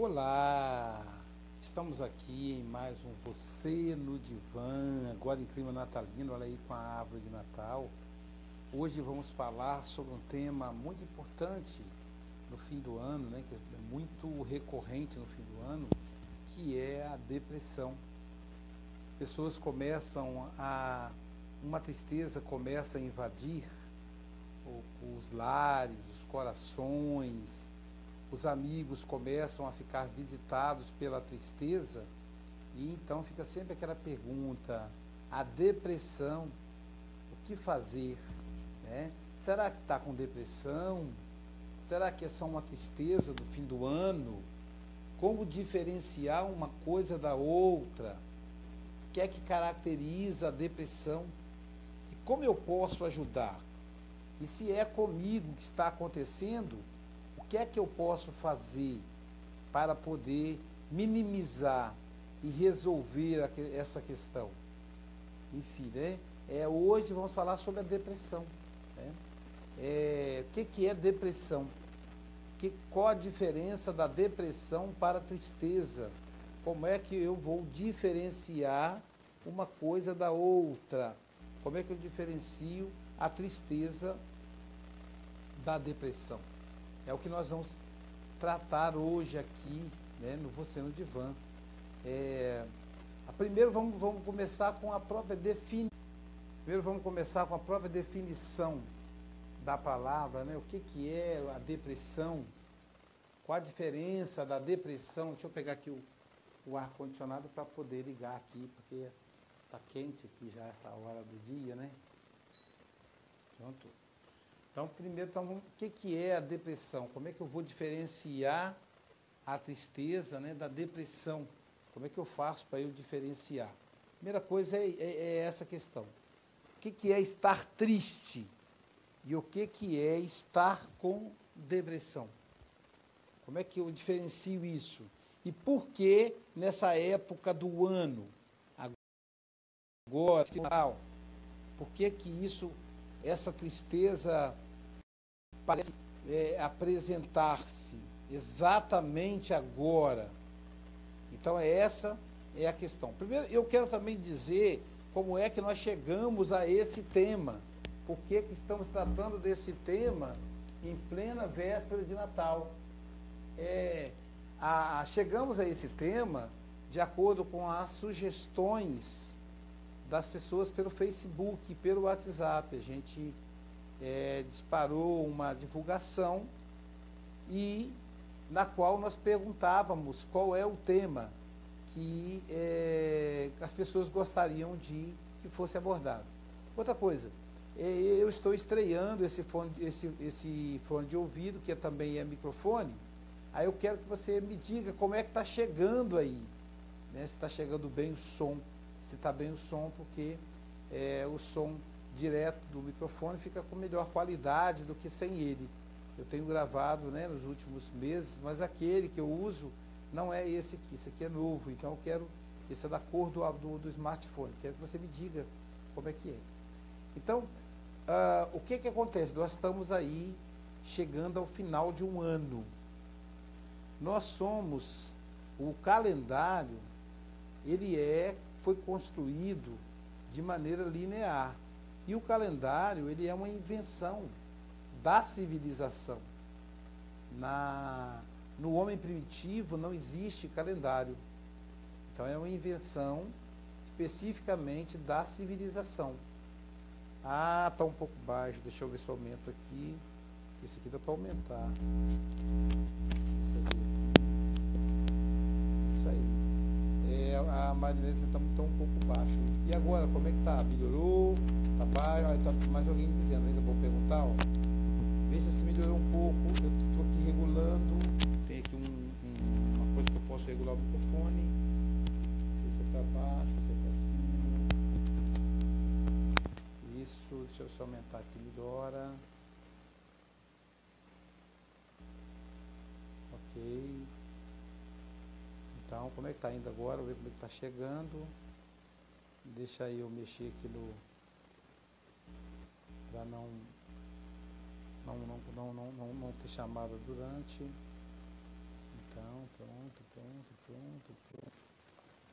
Olá! Estamos aqui em mais um Você no Divã, agora em clima natalino, olha aí com a árvore de Natal. Hoje vamos falar sobre um tema muito importante no fim do ano, né, que é muito recorrente no fim do ano, que é a depressão. As pessoas uma tristeza começa a invadir os lares, os corações, os amigos começam a ficar visitados pela tristeza, e então fica sempre aquela pergunta: a depressão, o que fazer? Né? Será que está com depressão? Será que é só uma tristeza do fim do ano? Como diferenciar uma coisa da outra? O que é que caracteriza a depressão? E como eu posso ajudar? E se é comigo que está acontecendo, o que é que eu posso fazer para poder minimizar e resolver essa questão? Enfim, né? Hoje vamos falar sobre a depressão. Né? O que é depressão? Qual a diferença da depressão para a tristeza? Como é que eu vou diferenciar uma coisa da outra? Como é que eu diferencio a tristeza da depressão? É o que nós vamos tratar hoje aqui, né, no Você no Divã. Primeiro vamos começar com a própria definição. Primeiro vamos começar com a própria definição da palavra, né? O que é a depressão? Qual a diferença da depressão? Deixa eu pegar aqui o ar-condicionado para poder ligar aqui, porque está quente aqui já essa hora do dia, né? Pronto. Então, primeiro, o que é a depressão? Como é que eu vou diferenciar a tristeza, né, da depressão? Como é que eu faço para eu diferenciar? Primeira coisa é essa questão. O que é estar triste? E o que é estar com depressão? Como é que eu diferencio isso? E por que nessa época do ano, agora, final, por que essa tristeza parece apresentar-se exatamente agora? Então essa é a questão. Primeiro, eu quero também dizer como é que nós chegamos a esse tema. Por que estamos tratando desse tema em plena véspera de Natal? Chegamos a esse tema de acordo com as sugestões das pessoas pelo Facebook, pelo WhatsApp. A gente disparou uma divulgação e na qual nós perguntávamos qual é o tema que as pessoas gostariam de que fosse abordado. Outra coisa, eu estou estreando esse fone de ouvido, que também é microfone. Aí eu quero que você me diga como é que está chegando aí, né? Se está chegando bem o som, se está bem o som, porque o som direto do microfone fica com melhor qualidade do que sem ele. Eu tenho gravado, né, nos últimos meses, mas aquele que eu uso não é esse aqui é novo, então eu quero, esse é da cor do smartphone, quero que você me diga como é que é. Então, o que acontece? Nós estamos aí chegando ao final de um ano. O calendário, foi construído de maneira linear. E o calendário, ele é uma invenção da civilização. No homem primitivo não existe calendário. Então é uma invenção especificamente da civilização. Está um pouco baixo, deixa eu ver se eu aumento aqui. Esse aqui dá para aumentar. Isso aí. A Marinese está um pouco baixo. E agora, como é que está? Melhorou? Está baixo? Está mais alguém dizendo, ainda vou perguntar. Ó. Veja se melhorou um pouco. Eu estou aqui regulando. Tem aqui uma coisa que eu posso regular o microfone. Se você está baixo, se você está acima. Isso, deixa eu só aumentar aqui, melhora. Ok. Então, como é que está indo agora? Vou ver como é que está chegando. Deixa aí eu mexer aqui para não ter chamada durante. Então, Pronto.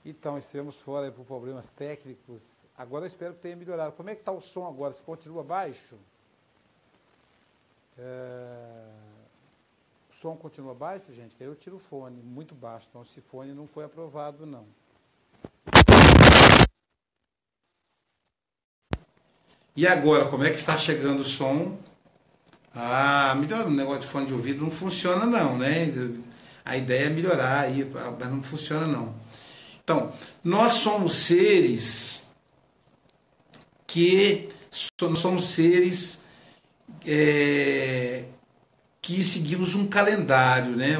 Então, estamos fora por problemas técnicos. Agora eu espero que tenha melhorado. Como é que está o som agora? Se continua baixo? O som continua baixo, gente? Que aí eu tiro o fone, muito baixo. Então, esse fone não foi aprovado, não. E agora, como é que está chegando o som? Melhor, o negócio de fone de ouvido não funciona não, né? A ideia é melhorar aí, mas não funciona não. Então, nós somos seres que que seguimos um calendário, né?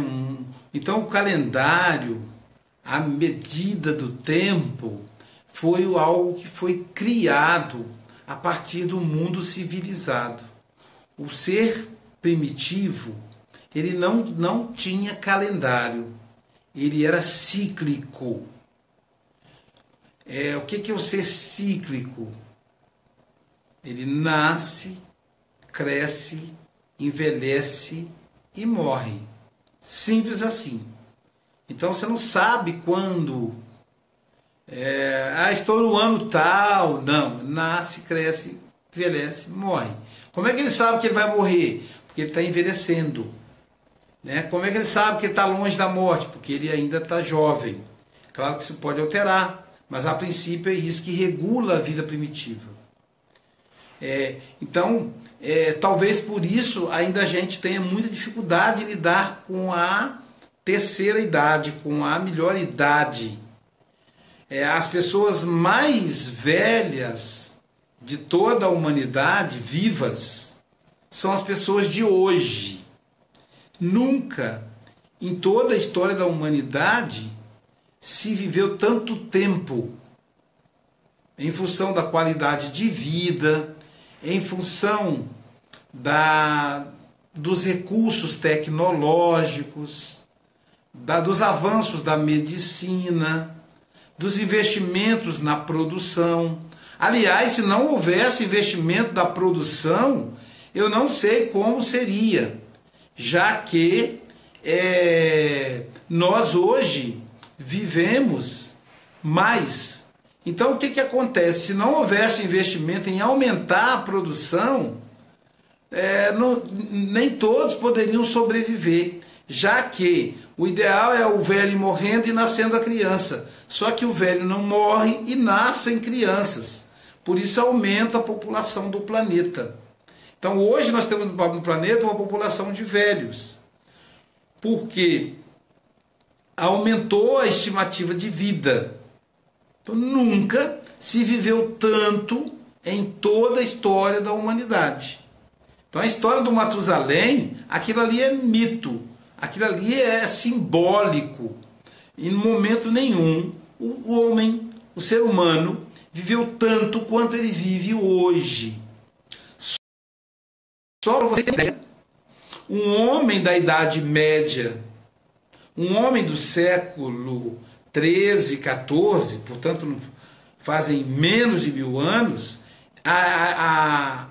Então, o calendário, a medida do tempo, foi algo que foi criado a partir do mundo civilizado. O ser primitivo, ele não tinha calendário, ele era cíclico. O que é o ser cíclico? Ele nasce, cresce, envelhece e morre. Simples assim. Então você não sabe quando. Estou no ano tal. Não, nasce, cresce, envelhece, morre. Como é que ele sabe que ele vai morrer? Porque ele está envelhecendo. Né? Como é que ele sabe que ele está longe da morte? Porque ele ainda está jovem. Claro que isso pode alterar, mas a princípio é isso que regula a vida primitiva. Então, talvez por isso ainda a gente tenha muita dificuldade em lidar com a terceira idade, com a melhor idade. As pessoas mais velhas de toda a humanidade, vivas, são as pessoas de hoje. Nunca, em toda a história da humanidade, se viveu tanto tempo em função da qualidade de vida, em função dos recursos tecnológicos, dos avanços da medicina, dos investimentos na produção. Aliás, se não houvesse investimento da produção, eu não sei como seria, já que nós hoje vivemos mais. Então, o que acontece? Se não houvesse investimento em aumentar a produção, nem todos poderiam sobreviver, já que o ideal é o velho morrendo e nascendo a criança. Só que o velho não morre e nascem crianças. Por isso aumenta a população do planeta. Então hoje nós temos no planeta uma população de velhos. Porque aumentou a estimativa de vida. Então nunca se viveu tanto em toda a história da humanidade. Então a história do Matusalém, aquilo ali é mito. Aquilo ali é simbólico. Em momento nenhum, o homem, o ser humano, viveu tanto quanto ele vive hoje. Só para você ter ideia, um homem da Idade Média, um homem do século 13, 14, portanto fazem menos de 1000 anos, a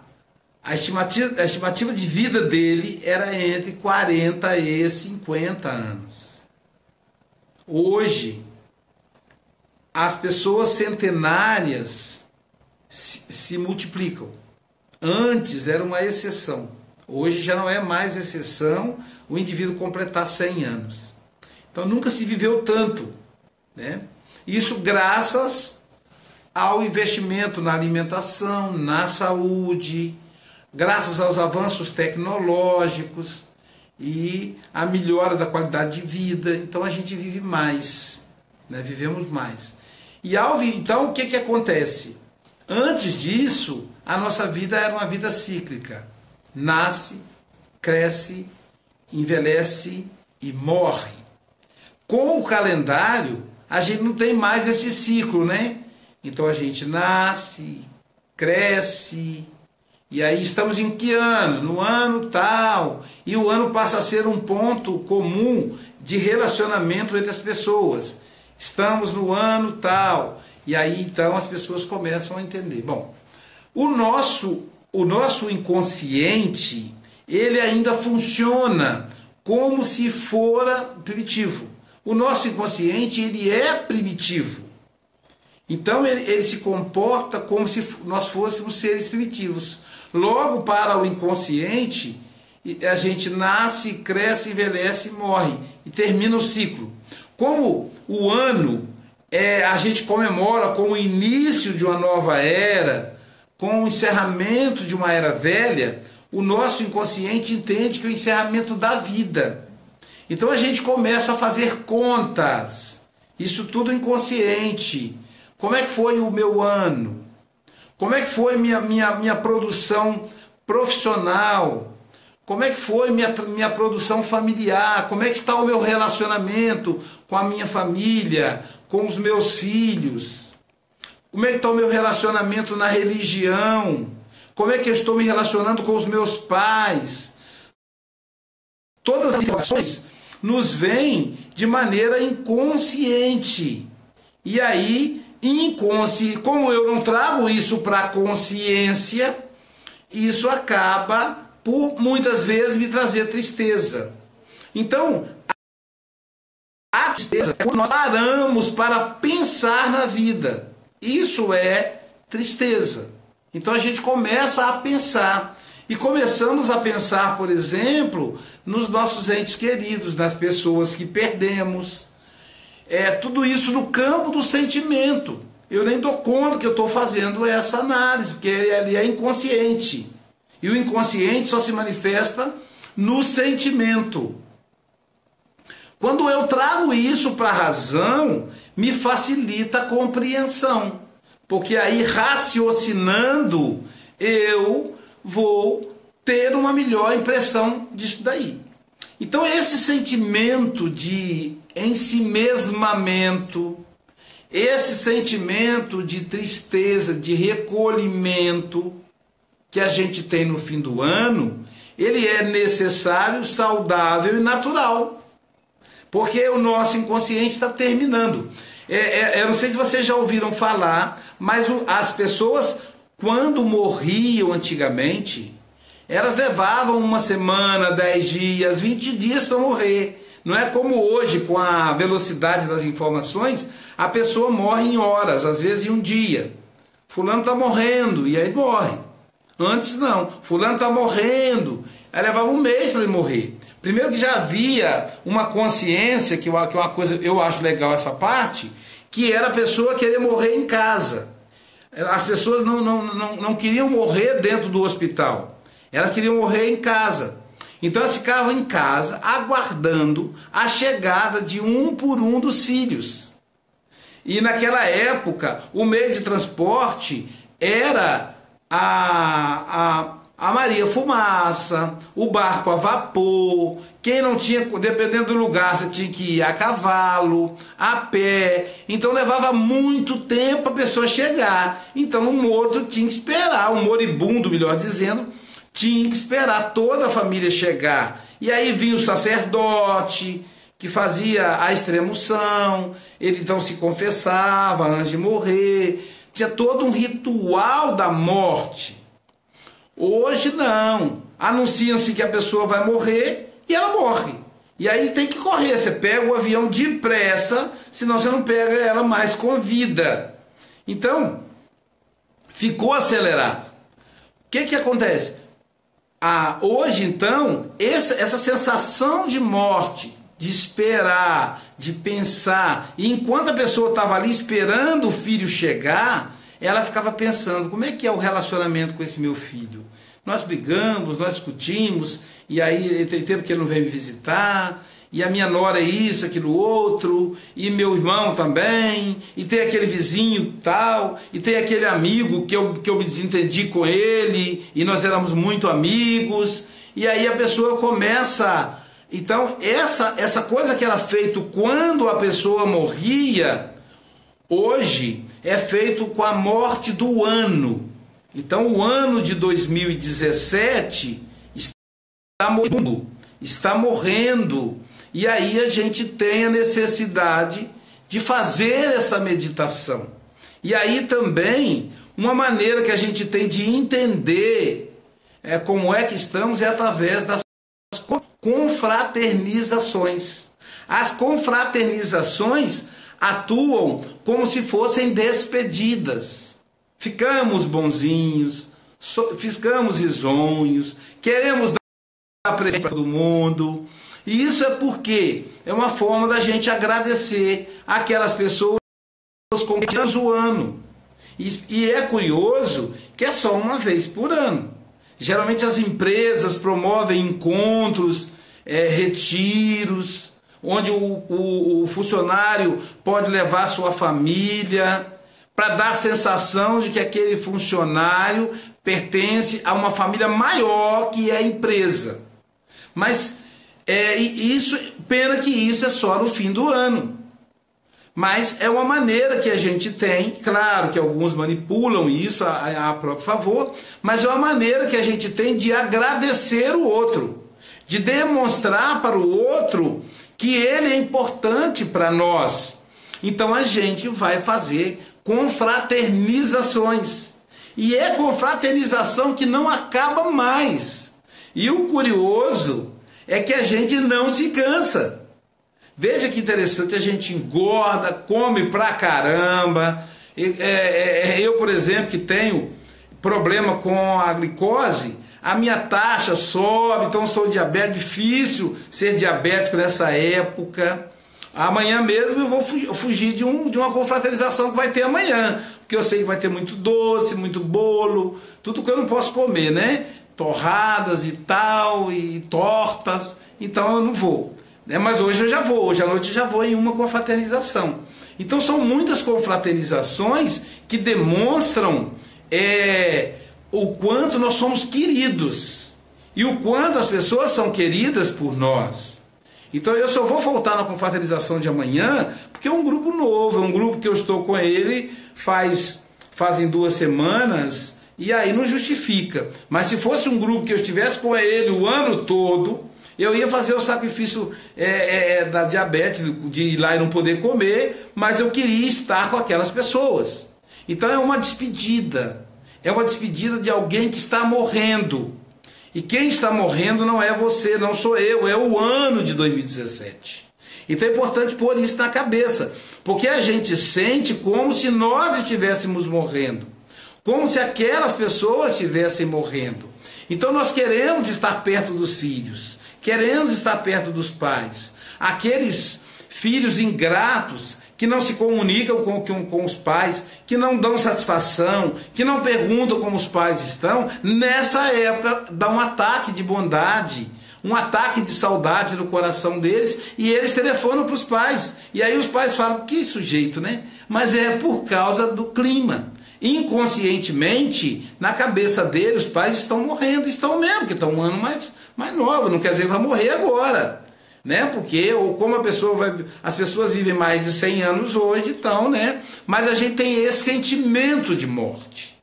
estimativa de vida dele era entre 40 e 50 anos. Hoje, as pessoas centenárias se multiplicam. Antes era uma exceção. Hoje já não é mais exceção o indivíduo completar 100 anos. Então nunca se viveu tanto, né? Isso graças ao investimento na alimentação, na saúde, graças aos avanços tecnológicos e a melhora da qualidade de vida. Então a gente vive mais, né? Vivemos mais. Então o que acontece? Antes disso, a nossa vida era uma vida cíclica. Nasce, cresce, envelhece e morre. Com o calendário, a gente não tem mais esse ciclo, né? Então a gente nasce, cresce, e aí estamos em que ano? No ano tal. E o ano passa a ser um ponto comum de relacionamento entre as pessoas. Estamos no ano tal. E aí então as pessoas começam a entender. Bom, o nosso inconsciente, ele ainda funciona como se fora primitivo. O nosso inconsciente, ele é primitivo. Então ele se comporta como se nós fôssemos seres primitivos. Logo, para o inconsciente, a gente nasce, cresce, envelhece e morre. E termina o ciclo. Como o ano a gente comemora como o início de uma nova era, com o encerramento de uma era velha, o nosso inconsciente entende que é o encerramento da vida. Então a gente começa a fazer contas. Isso tudo inconsciente. Como é que foi o meu ano? Como é que foi minha produção profissional? Como é que foi minha produção familiar? Como é que está o meu relacionamento com a minha família, com os meus filhos? Como é que está o meu relacionamento na religião? Como é que eu estou me relacionando com os meus pais? Todas as informações nos vêm de maneira inconsciente. E aí, como eu não trago isso para a consciência, isso acaba por muitas vezes me trazer tristeza. Então, a tristeza é quando nós paramos para pensar na vida. Isso é tristeza. Então a gente começa a pensar. E começamos a pensar, por exemplo, nos nossos entes queridos, nas pessoas que perdemos. Tudo isso no campo do sentimento. Eu nem dou conta que eu estou fazendo essa análise, porque ele é inconsciente. E o inconsciente só se manifesta no sentimento. Quando eu trago isso para a razão, me facilita a compreensão. Porque aí, raciocinando, eu vou ter uma melhor impressão disso daí. Então, esse sentimento de ensimesmamento, esse sentimento de tristeza, de recolhimento que a gente tem no fim do ano, ele é necessário, saudável e natural. Porque o nosso inconsciente está terminando. Eu não sei se vocês já ouviram falar, mas as pessoas, quando morriam antigamente, elas levavam uma semana, 10 dias, 20 dias para morrer. Não é como hoje, com a velocidade das informações, a pessoa morre em horas, às vezes em um dia. Fulano está morrendo, e aí morre. Antes não, fulano está morrendo, aí levava um mês para ele morrer. Primeiro que já havia uma consciência, que é uma coisa, eu acho legal essa parte, que era a pessoa querer morrer em casa. As pessoas não queriam morrer dentro do hospital, elas queriam morrer em casa. Então elas ficavam em casa aguardando a chegada de um por um dos filhos. E naquela época o meio de transporte era a Maria Fumaça, o barco a vapor. Quem não tinha, dependendo do lugar, você tinha que ir a cavalo, a pé. Então levava muito tempo a pessoa chegar. Então o morto tinha que esperar, o moribundo, melhor dizendo, tinha que esperar toda a família chegar. E aí vinha o sacerdote, que fazia a extremunção, ele então se confessava antes de morrer. Tinha todo um ritual da morte. Hoje não. Anunciam-se que a pessoa vai morrer e ela morre. E aí tem que correr. Você pega o avião depressa, senão você não pega ela mais com vida. Então, ficou acelerado. O que acontece? Hoje, então, essa sensação de morte, de esperar, de pensar, e enquanto a pessoa estava ali esperando o filho chegar, ela ficava pensando, como é que é o relacionamento com esse meu filho? Nós brigamos, nós discutimos, e aí tem tempo que ele não vem me visitar, e a minha nora é isso, aquilo outro, e meu irmão também, e tem aquele vizinho tal, e tem aquele amigo que eu me desentendi com ele, e nós éramos muito amigos, e aí a pessoa começa. Então essa coisa que era feito quando a pessoa morria, hoje é feito com a morte do ano. Então o ano de 2017 está morrendo, e aí a gente tem a necessidade de fazer essa meditação. E aí também uma maneira que a gente tem de entender como é que estamos é através das confraternizações. As confraternizações atuam como se fossem despedidas. Ficamos bonzinhos, ficamos risonhos, queremos dar presente para todo mundo. E isso é porque é uma forma da gente agradecer aquelas pessoas com quem estamos o ano. E é curioso que é só uma vez por ano. Geralmente as empresas promovem encontros, retiros, onde o funcionário pode levar sua família, para dar a sensação de que aquele funcionário pertence a uma família maior que é a empresa. Mas pena que isso é só no fim do ano. Mas é uma maneira que a gente tem, claro que alguns manipulam isso a próprio favor, mas é uma maneira que a gente tem de agradecer o outro, de demonstrar para o outro que ele é importante para nós. Então a gente vai fazer confraternizações. E é confraternização que não acaba mais. E o curioso é que a gente não se cansa. Veja que interessante, a gente engorda, come pra caramba. Eu, por exemplo, que tenho problema com a glicose, a minha taxa sobe, então sou diabético, difícil ser diabético nessa época. Amanhã mesmo eu vou fugir de uma confraternização que vai ter amanhã, porque eu sei que vai ter muito doce, muito bolo, tudo que eu não posso comer, né? Torradas e tal, e tortas, então eu não vou. Mas hoje eu já vou, hoje à noite eu já vou em uma confraternização. Então são muitas confraternizações que demonstram o quanto nós somos queridos e o quanto as pessoas são queridas por nós. Então eu só vou voltar na confraternização de amanhã porque é um grupo novo, é um grupo que eu estou com ele fazem 2 semanas e aí não justifica. Mas se fosse um grupo que eu estivesse com ele o ano todo, eu ia fazer o sacrifício da diabetes, de ir lá e não poder comer, mas eu queria estar com aquelas pessoas. Então é uma despedida de alguém que está morrendo. E quem está morrendo não é você, não sou eu, é o ano de 2017. Então é importante pôr isso na cabeça, porque a gente sente como se nós estivéssemos morrendo, como se aquelas pessoas estivessem morrendo. Então nós queremos estar perto dos filhos, queremos estar perto dos pais. Aqueles filhos ingratos que não se comunicam com os pais, que não dão satisfação, que não perguntam como os pais estão, nessa época dá um ataque de bondade, um ataque de saudade no coração deles, e eles telefonam para os pais. E aí os pais falam, que sujeito, né? Mas é por causa do clima. Inconscientemente, na cabeça dele, os pais estão morrendo, estão mesmo, porque estão um ano mais novo, não quer dizer que vai morrer agora, né? Porque, ou como as pessoas vivem mais de 100 anos hoje, então, né? Mas a gente tem esse sentimento de morte,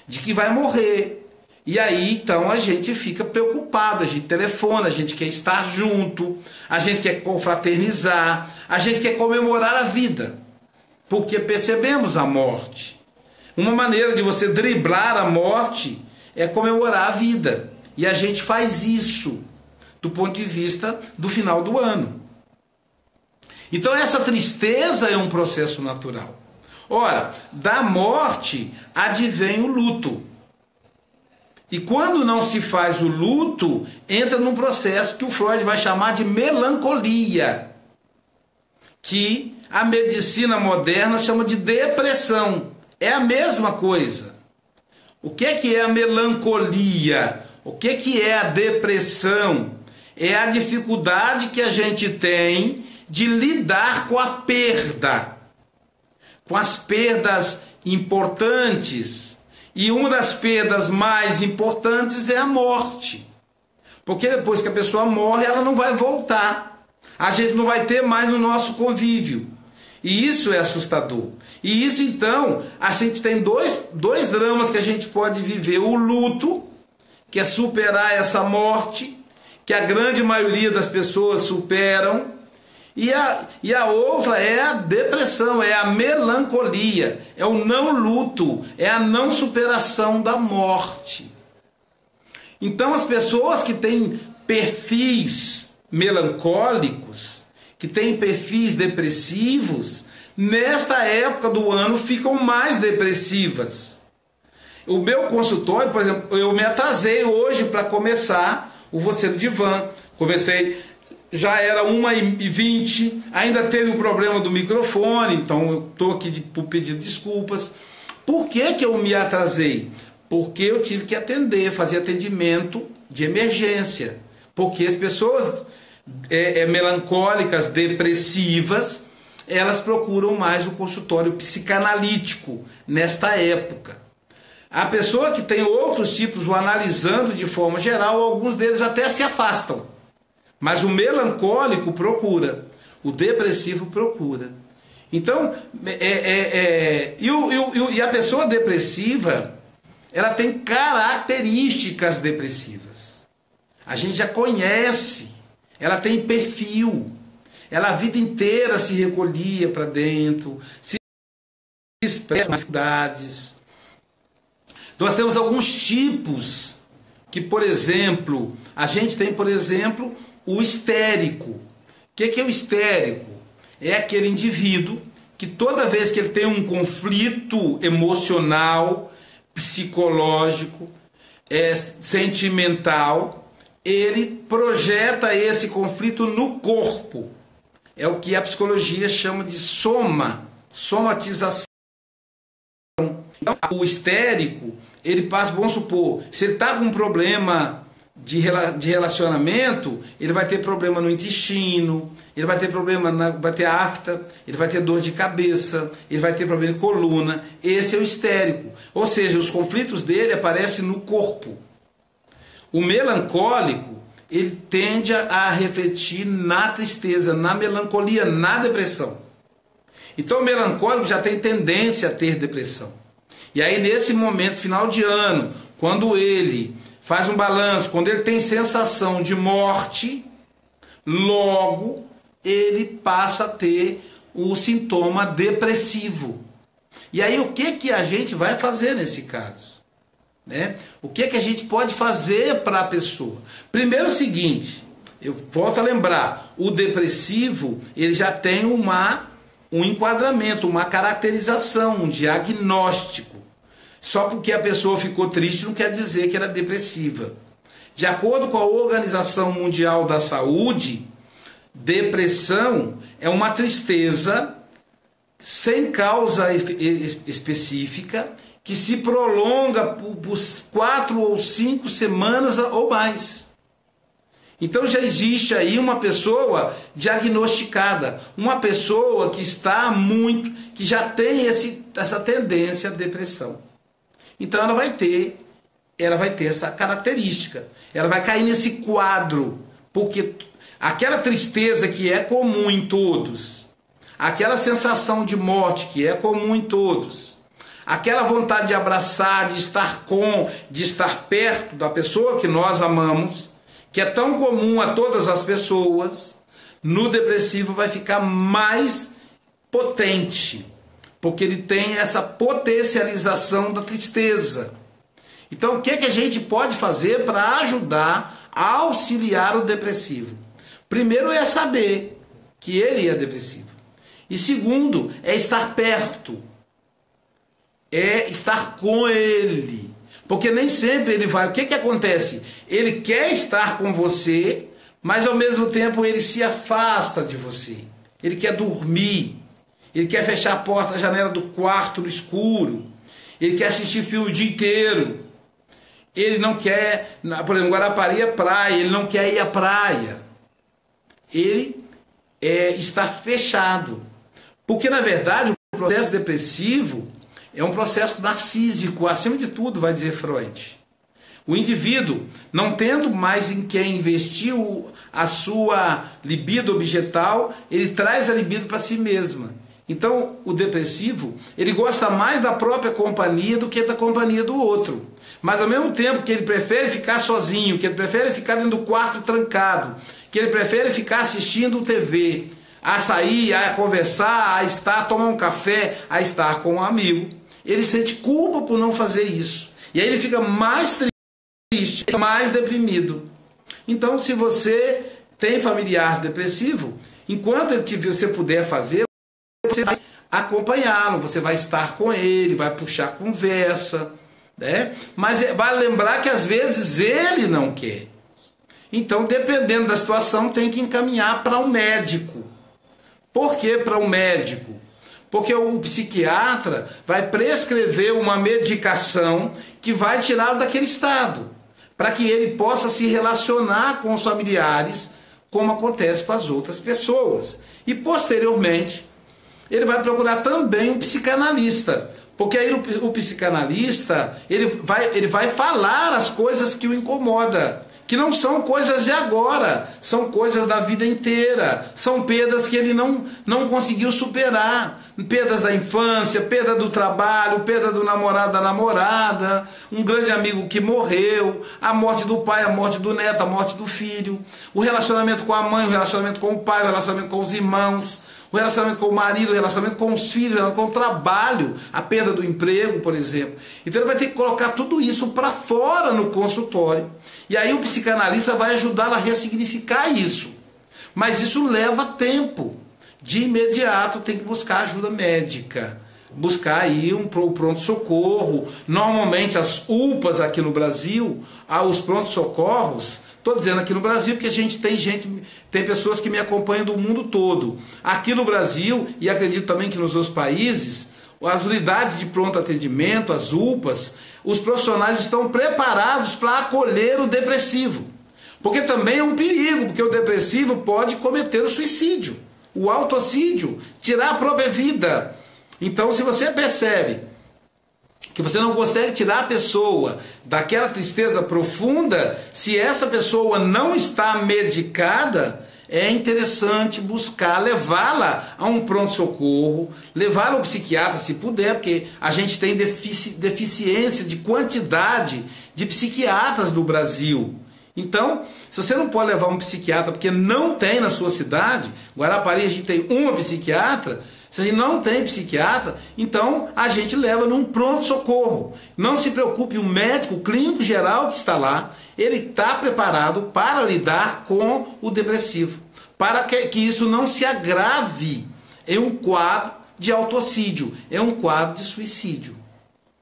de que vai morrer. E aí, então, a gente fica preocupado, a gente telefona, a gente quer estar junto, a gente quer confraternizar, a gente quer comemorar a vida, porque percebemos a morte. Uma maneira de você driblar a morte é comemorar a vida. E a gente faz isso do ponto de vista do final do ano. Então essa tristeza é um processo natural. Ora, da morte advém o luto. E quando não se faz o luto, entra num processo que o Freud vai chamar de melancolia, que a medicina moderna chama de depressão. É a mesma coisa. O que é a melancolia? O que é a depressão? É a dificuldade que a gente tem de lidar com a perda, com as perdas importantes. E uma das perdas mais importantes é a morte. Porque depois que a pessoa morre, ela não vai voltar. A gente não vai ter mais no nosso convívio. E isso é assustador. E isso, então, a gente tem dois dramas que a gente pode viver. O luto, que é superar essa morte, que a grande maioria das pessoas superam. E a outra é a depressão, é a melancolia, é o não luto, é a não superação da morte. Então as pessoas que têm perfis melancólicos, que têm perfis depressivos, nesta época do ano ficam mais depressivas. O meu consultório, por exemplo, eu me atrasei hoje para começar o Você no Divã. Comecei, já era 1h20, ainda teve o problema do microfone, então eu estou aqui por pedir desculpas. Por que que eu me atrasei? Porque eu tive que atender, fazer atendimento de emergência. Porque as pessoas melancólicas, depressivas, elas procuram mais o consultório psicanalítico nesta época. A pessoa que tem outros tipos, o analisando de forma geral, alguns deles até se afastam. Mas o melancólico procura, o depressivo procura. Então, e a pessoa depressiva, ela tem características depressivas. A gente já conhece, ela tem perfil. Ela a vida inteira se recolhia para dentro, se expressa dificuldades. Nós temos alguns tipos que, por exemplo, a gente tem, por exemplo, o histérico. O que é o histérico? É aquele indivíduo que toda vez que ele tem um conflito emocional, psicológico, sentimental, ele projeta esse conflito no corpo. É o que a psicologia chama de somatização. Então, o histérico, ele passa, vamos supor, se ele está com um problema de relacionamento, ele vai ter problema no intestino, ele vai ter problema, vai ter afta, ele vai ter dor de cabeça, ele vai ter problema de coluna. Esse é o histérico. Ou seja, os conflitos dele aparecem no corpo. O melancólico, ele tende a refletir na tristeza, na melancolia, na depressão. Então o melancólico já tem tendência a ter depressão. E aí nesse momento, final de ano, quando ele faz um balanço, quando ele tem sensação de morte, logo ele passa a ter o sintoma depressivo. E aí o que a gente vai fazer nesse caso? O que a gente pode fazer para a pessoa? Primeiro é o seguinte, eu volto a lembrar, o depressivo ele já tem um enquadramento, uma caracterização, um diagnóstico. Só porque a pessoa ficou triste não quer dizer que ela é depressiva. De acordo com a Organização Mundial da Saúde, depressão é uma tristeza sem causa específica que se prolonga por 4 ou 5 semanas ou mais. Então já existe aí uma pessoa diagnosticada, uma pessoa que que já tem essa tendência à depressão. Então ela vai ter essa característica, ela vai cair nesse quadro, porque aquela tristeza que é comum em todos, aquela sensação de morte que é comum em todos, aquela vontade de abraçar, de estar perto da pessoa que nós amamos, que é tão comum a todas as pessoas, no depressivo vai ficar mais potente, porque ele tem essa potencialização da tristeza. Então, o que a gente pode fazer para ajudar a auxiliar o depressivo? Primeiro é saber que ele é depressivo. E segundo, é estar perto. É estar com ele. Porque nem sempre ele vai. O que acontece? Ele quer estar com você, mas ao mesmo tempo ele se afasta de você. Ele quer dormir. Ele quer fechar a porta, a janela do quarto no escuro. Ele quer assistir filme o dia inteiro. Ele não quer, por exemplo, Guarapari é praia, ele não quer ir à praia. Ele está fechado. Porque, na verdade, o processo depressivo é um processo narcísico, acima de tudo, vai dizer Freud. O indivíduo, não tendo mais em quem investir a sua libido objetal, ele traz a libido para si mesma. Então, o depressivo, ele gosta mais da própria companhia do que da companhia do outro. Mas, ao mesmo tempo que ele prefere ficar sozinho, que ele prefere ficar dentro do quarto trancado, que ele prefere ficar assistindo TV, a sair, a conversar, a tomar um café, a estar com um amigo, ele sente culpa por não fazer isso. E aí ele fica mais triste, mais deprimido. Então, se você tem familiar depressivo, enquanto você puder fazer, você vai acompanhá-lo, você vai estar com ele, vai puxar conversa, né? Mas vai lembrar que às vezes ele não quer. Então, dependendo da situação, tem que encaminhar para um médico. Por que para um médico? Porque o psiquiatra vai prescrever uma medicação que vai tirá-lo daquele estado, para que ele possa se relacionar com os familiares, como acontece com as outras pessoas. E, posteriormente, ele vai procurar também um psicanalista, porque aí o psicanalista ele vai falar as coisas que o incomodam, que não são coisas de agora, são coisas da vida inteira, são perdas que ele não conseguiu superar, perdas da infância, perda do trabalho, perda do namorado, da namorada, um grande amigo que morreu, a morte do pai, a morte do neto, a morte do filho, o relacionamento com a mãe, o relacionamento com o pai, o relacionamento com os irmãos, o relacionamento com o marido, o relacionamento com os filhos, com o trabalho, a perda do emprego, por exemplo. Então ele vai ter que colocar tudo isso para fora no consultório. E aí o psicanalista vai ajudá-lo a ressignificar isso. Mas isso leva tempo. De imediato tem que buscar ajuda médica. Buscar aí um pronto-socorro. Normalmente as UPAs aqui no Brasil, os pronto-socorros, estou dizendo aqui no Brasil porque a gente tem pessoas que me acompanham do mundo todo. Aqui no Brasil, e acredito também que nos outros países, as unidades de pronto atendimento, as UPAs, os profissionais estão preparados para acolher o depressivo. Porque também é um perigo, porque o depressivo pode cometer o suicídio, o autocídio, tirar a própria vida. Então, se você percebe que você não consegue tirar a pessoa daquela tristeza profunda, se essa pessoa não está medicada, é interessante buscar levá-la a um pronto-socorro, levá-la ao psiquiatra se puder, porque a gente tem deficiência de quantidade de psiquiatras no Brasil. Então, se você não pode levar um psiquiatra porque não tem na sua cidade, Guarapari a gente tem uma psiquiatra, se a gente não tem psiquiatra, então a gente leva num pronto-socorro. Não se preocupe, o médico, o clínico geral que está lá, ele está preparado para lidar com o depressivo, para que isso não se agrave em um quadro de autocídio, é um quadro de suicídio.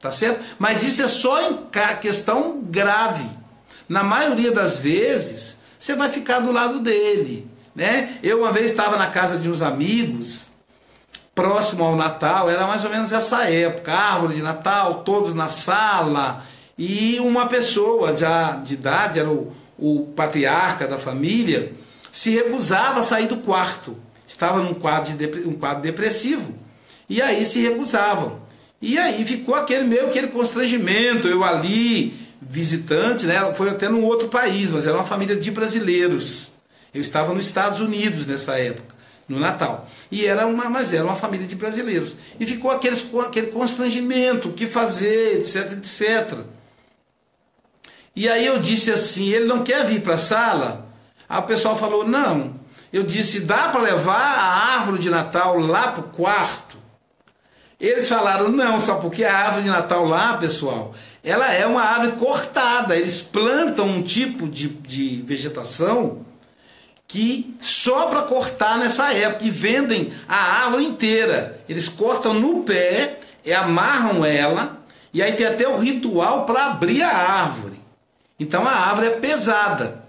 Tá certo? Mas isso é só em questão grave. Na maioria das vezes, você vai ficar do lado dele, né? Eu uma vez estava na casa de uns amigos, próximo ao Natal, era mais ou menos essa época, árvore de Natal, todos na sala, e uma pessoa já de idade, era o patriarca da família, se recusava a sair do quarto. Estava num quadro depressivo. E aí se recusavam. E aí ficou aquele constrangimento, eu ali, visitante, né? Foi até num outro país, mas era uma família de brasileiros. Eu estava nos Estados Unidos nessa época, no Natal. Mas era uma família de brasileiros. E ficou aquele constrangimento, o que fazer, etc, etc. E aí eu disse assim, ele não quer vir para a sala? Aí o pessoal falou, não. Eu disse, dá para levar a árvore de Natal lá para o quarto? Eles falaram, não, sabe por quê? A árvore de Natal lá, pessoal, ela é uma árvore cortada. Eles plantam um tipo de vegetação que só para cortar nessa época, e vendem a árvore inteira. Eles cortam no pé, amarram ela, e aí tem até o ritual para abrir a árvore. Então a árvore é pesada.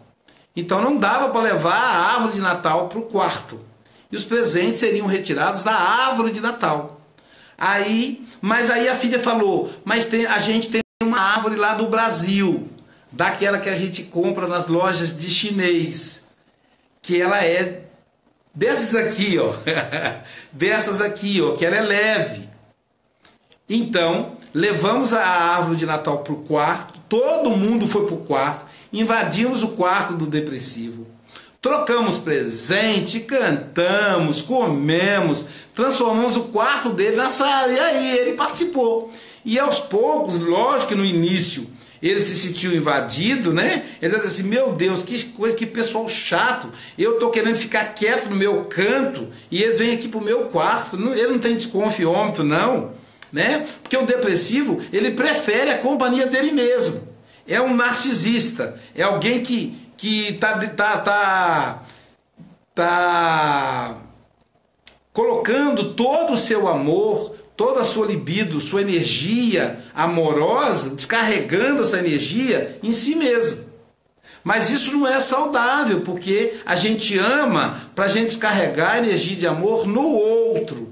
Então não dava para levar a árvore de Natal para o quarto. E os presentes seriam retirados da árvore de Natal. Mas aí a filha falou, mas a gente tem uma árvore lá do Brasil, daquela que a gente compra nas lojas de chinês, que ela é dessas aqui, ó, dessas aqui, ó, que ela é leve. Então, levamos a árvore de Natal para o quarto, todo mundo foi para o quarto, invadimos o quarto do depressivo, trocamos presente, cantamos, comemos, transformamos o quarto dele na sala, e aí ele participou. E aos poucos, lógico que no início ele se sentiu invadido, né? Ele disse assim, meu Deus, que coisa, que pessoal chato, eu estou querendo ficar quieto no meu canto, e eles vêm aqui para o meu quarto, ele não tem desconfiômetro não, né? Porque o depressivo, ele prefere a companhia dele mesmo, é um narcisista, é alguém que que tá colocando todo o seu amor, toda a sua libido, sua energia amorosa, descarregando essa energia em si mesmo. Mas isso não é saudável, porque a gente ama para a gente descarregar a energia de amor no outro.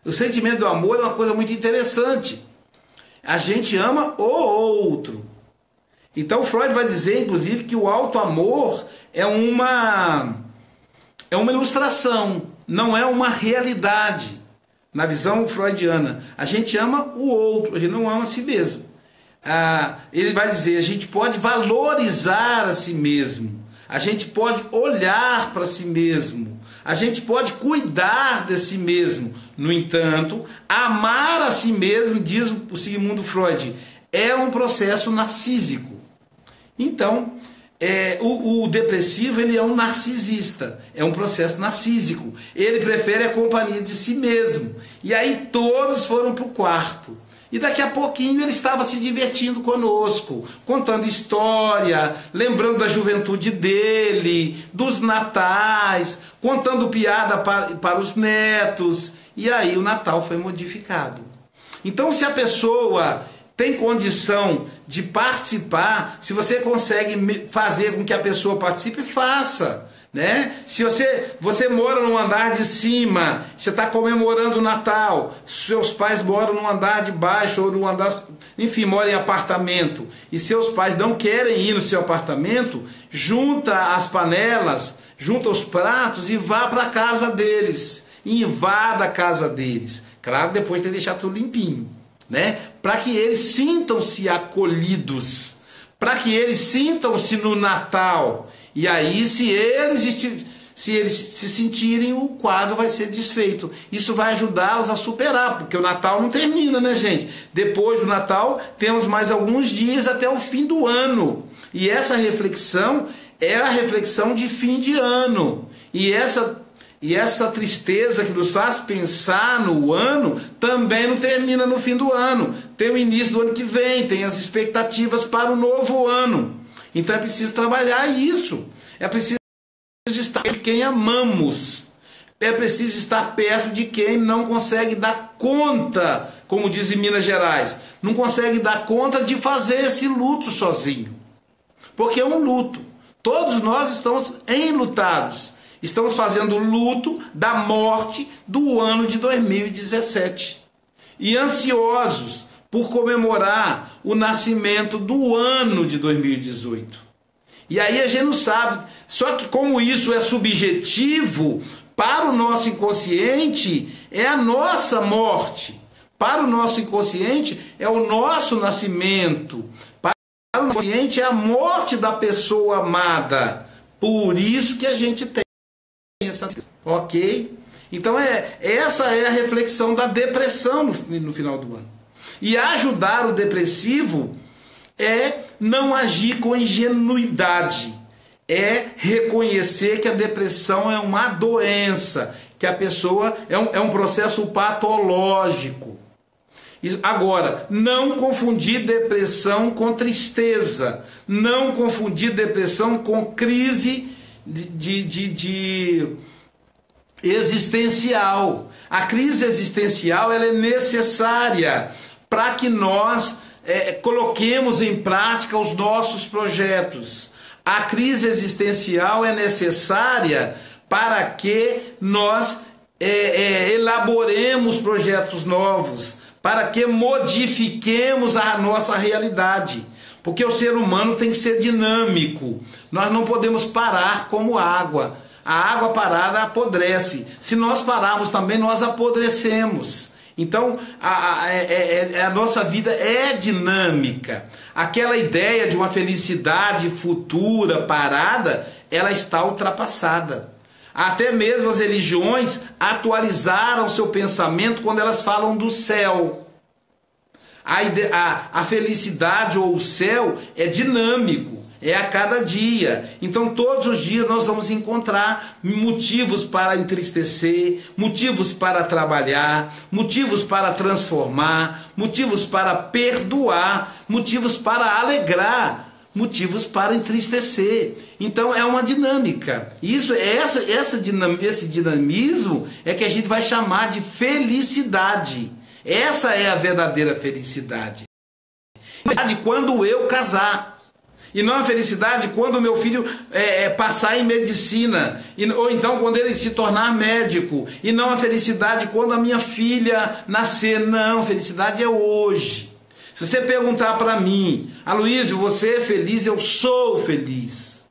O sentimento do amor é uma coisa muito interessante. A gente ama o outro. Então Freud vai dizer, inclusive, que o auto-amor é uma ilustração, não é uma realidade. Na visão freudiana, a gente ama o outro, a gente não ama a si mesmo. Ele vai dizer, a gente pode valorizar a si mesmo, a gente pode olhar para si mesmo, a gente pode cuidar de si mesmo. No entanto, amar a si mesmo, diz o Sigmund Freud, é um processo narcísico. Então, o depressivo, ele é um narcisista, é um processo narcísico. Ele prefere a companhia de si mesmo. E aí todos foram para o quarto. E daqui a pouquinho ele estava se divertindo conosco, contando história, lembrando da juventude dele, dos natais, contando piada para os netos. E aí o Natal foi modificado. Então, se a pessoa tem condição de participar, se você consegue fazer com que a pessoa participe, faça. Né? Se você mora no andar de cima, você está comemorando o Natal, seus pais moram no andar de baixo ou no andar, enfim, moram em apartamento, e seus pais não querem ir no seu apartamento, junta as panelas, junta os pratos e vá para a casa deles, invada a casa deles, claro, depois de deixar tudo limpinho, né? Para que eles sintam-se acolhidos, para que eles sintam-se no Natal. E aí, se eles se sentirem, o quadro vai ser desfeito. Isso vai ajudá-los a superar, porque o Natal não termina, né, gente? Depois do Natal, temos mais alguns dias até o fim do ano. E essa reflexão é a reflexão de fim de ano. E essa tristeza que nos faz pensar no ano também não termina no fim do ano. Tem o início do ano que vem, tem as expectativas para o novo ano. Então é preciso trabalhar isso. É preciso estar perto de quem amamos. É preciso estar perto de quem não consegue dar conta, como diz em Minas Gerais, não consegue dar conta de fazer esse luto sozinho. Porque é um luto. Todos nós estamos enlutados. Estamos fazendo luto da morte do ano de 2017. E ansiosos por comemorar o nascimento do ano de 2018. E aí a gente não sabe. Só que como isso é subjetivo, para o nosso inconsciente é a nossa morte. Para o nosso inconsciente é o nosso nascimento. Para o inconsciente é a morte da pessoa amada. Por isso que a gente tem essa... Ok? Então essa é a reflexão da depressão no final do ano. E ajudar o depressivo é não agir com ingenuidade, é reconhecer que a depressão é uma doença, que a pessoa é um processo patológico. Agora, não confundir depressão com tristeza, não confundir depressão com crise de existencial. A crise existencial ela é necessária para que nós coloquemos em prática os nossos projetos. A crise existencial é necessária para que nós elaboremos projetos novos, para que modifiquemos a nossa realidade. Porque o ser humano tem que ser dinâmico. Nós não podemos parar como água. A água parada apodrece. Se nós pararmos também, nós apodrecemos. Então, a nossa vida é dinâmica. Aquela ideia de uma felicidade futura parada, ela está ultrapassada. Até mesmo as religiões atualizaram seu pensamento quando elas falam do céu. A felicidade ou o céu é dinâmico. É a cada dia. Então todos os dias nós vamos encontrar motivos para entristecer, motivos para trabalhar, motivos para transformar, motivos para perdoar, motivos para alegrar. motivos para entristecer. Então é uma dinâmica. Isso, esse dinamismo é que a gente vai chamar de felicidade. Essa é a verdadeira felicidade. Felicidade quando eu casar. E não a felicidade quando o meu filho passar em medicina. Ou então quando ele se tornar médico. E não a felicidade quando a minha filha nascer. Não, felicidade é hoje. Se você perguntar para mim, Aloysio, você é feliz? Eu sou feliz,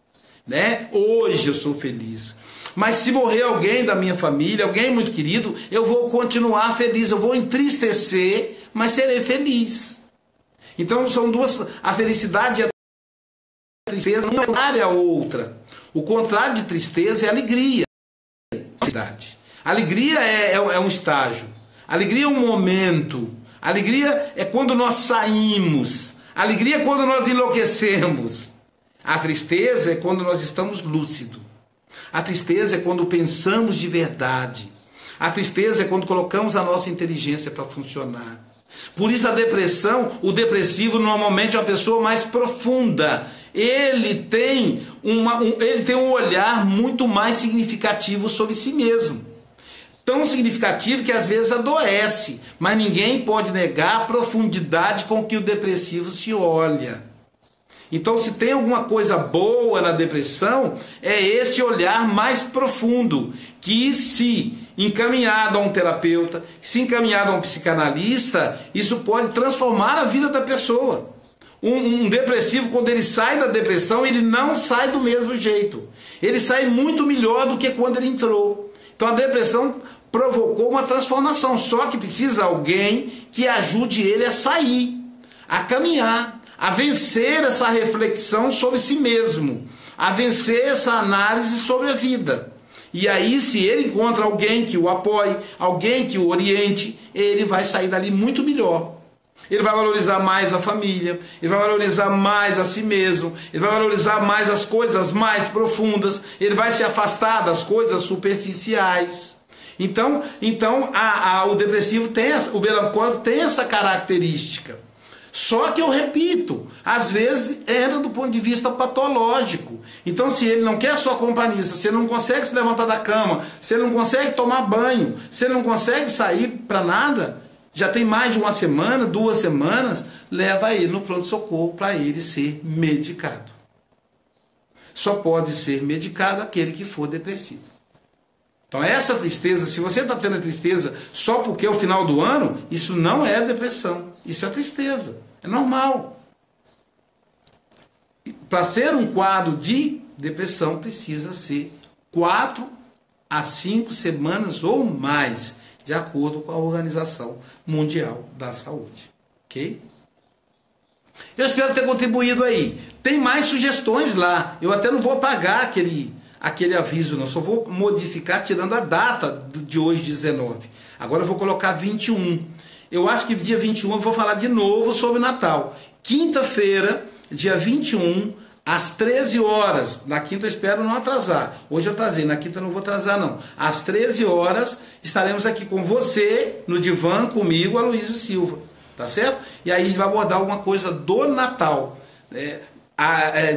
né? Hoje eu sou feliz. Mas se morrer alguém da minha família, alguém muito querido, eu vou continuar feliz, eu vou entristecer, mas serei feliz. Então são duas, a felicidade e a tristeza não é uma área outra. O contrário de tristeza é alegria. Alegria é um estágio, alegria é um momento. Alegria é quando nós saímos. Alegria é quando nós enlouquecemos. A tristeza é quando nós estamos lúcidos. A tristeza é quando pensamos de verdade. A tristeza é quando colocamos a nossa inteligência para funcionar. Por isso a depressão, o depressivo normalmente é uma pessoa mais profunda. Ele tem um olhar muito mais significativo sobre si mesmo. Tão significativo que às vezes adoece, mas ninguém pode negar a profundidade com que o depressivo se olha. Então, se tem alguma coisa boa na depressão, é esse olhar mais profundo, que se encaminhado a um terapeuta, se encaminhado a um psicanalista, isso pode transformar a vida da pessoa. Um depressivo, quando ele sai da depressão, ele não sai do mesmo jeito. Ele sai muito melhor do que quando ele entrou. Então a depressão provocou uma transformação, só que precisa alguém que ajude ele a sair, a caminhar, a vencer essa reflexão sobre si mesmo, a vencer essa análise sobre a vida. E aí, se ele encontra alguém que o apoie, alguém que o oriente, ele vai sair dali muito melhor. Ele vai valorizar mais a família, ele vai valorizar mais a si mesmo, ele vai valorizar mais as coisas mais profundas, ele vai se afastar das coisas superficiais. Então o depressivo o melancólico tem essa característica. Só que eu repito, às vezes entra do ponto de vista patológico. Então, se ele não quer a sua companhia, se ele não consegue se levantar da cama, se ele não consegue tomar banho, se ele não consegue sair para nada, já tem mais de uma semana, 2 semanas, leva ele no pronto-socorro para ele ser medicado. Só pode ser medicado aquele que for depressivo. Então essa tristeza, se você está tendo tristeza só porque é o final do ano, isso não é depressão, isso é tristeza, é normal. Para ser um quadro de depressão precisa ser 4 a 5 semanas ou mais, de acordo com a Organização Mundial da Saúde. Ok? Eu espero ter contribuído aí. Tem mais sugestões lá. Eu até não vou apagar aquele aviso, não. Só vou modificar tirando a data de hoje, 19. Agora eu vou colocar 21. Eu acho que dia 21 eu vou falar de novo sobre Natal. Quinta-feira, dia 21, às 13 horas. Na quinta eu espero não atrasar. Hoje eu atrasei, na quinta eu não vou atrasar não. Às 13 horas estaremos aqui com você, no divã, comigo, Aloysio Silva. Tá certo? E aí a gente vai abordar alguma coisa do Natal.